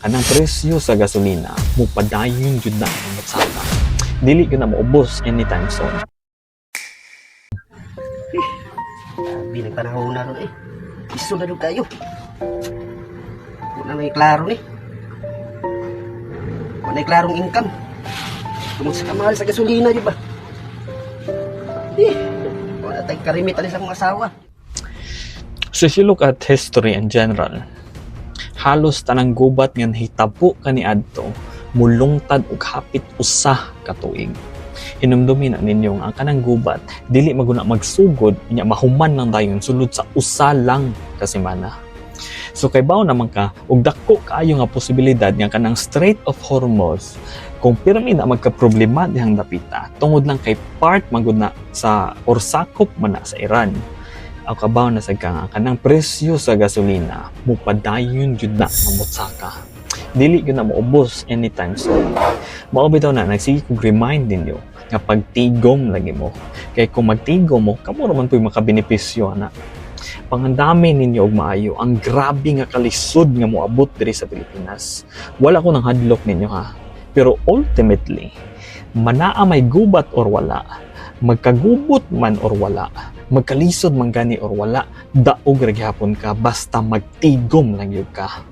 Kanang presyo sa gasolina, mupadayon jud na ang matsaka. Dili ko na maubos anytime soon. Sabi ng panahon na ron eh. Iso na doon kayo. Wala may klaro ni. Wala may klarong income. Tungkol sa kamahal sa gasolina, di ba? Wala tayong karimitan sa mga asawa. So if you look at history in general, halos tanang gubat nga hitabo kaniadto mulungtad og hapit usa ka tuig. Hinumdumi na ninyo ang kanang gubat dili maguna magsugod nya mahuman lang dayon sulod sa usa lang ka semana. So kay bawo naman ka og dako kaayo nga posibilidad nga kanang Strait of Hormuz kung pirmi na magka-problema dihang dapita tungod lang kay part magud na sa or sakop man na sa Iran. Ang kabaw na sa kanang presyo sa gasolina mupadayon jud na mamutsaka. Dili gyud na maubos anytime soon. Mao bitaw na nagsige kog remind ninyo nga pagtigom lagi mo. Kay kung magtigom mo, kamo naman po'y makabenepisyo na. Pangandami ninyo og maayo ang grabe nga kalisod nga moabot diri sa Pilipinas. Wala ko nang hadlok ninyo ha. Pero ultimately, manaa may gubat or wala, magkagubot man or wala, magkalisod man gani or wala, daog ra gyapon ka basta magtigom lang yun ka.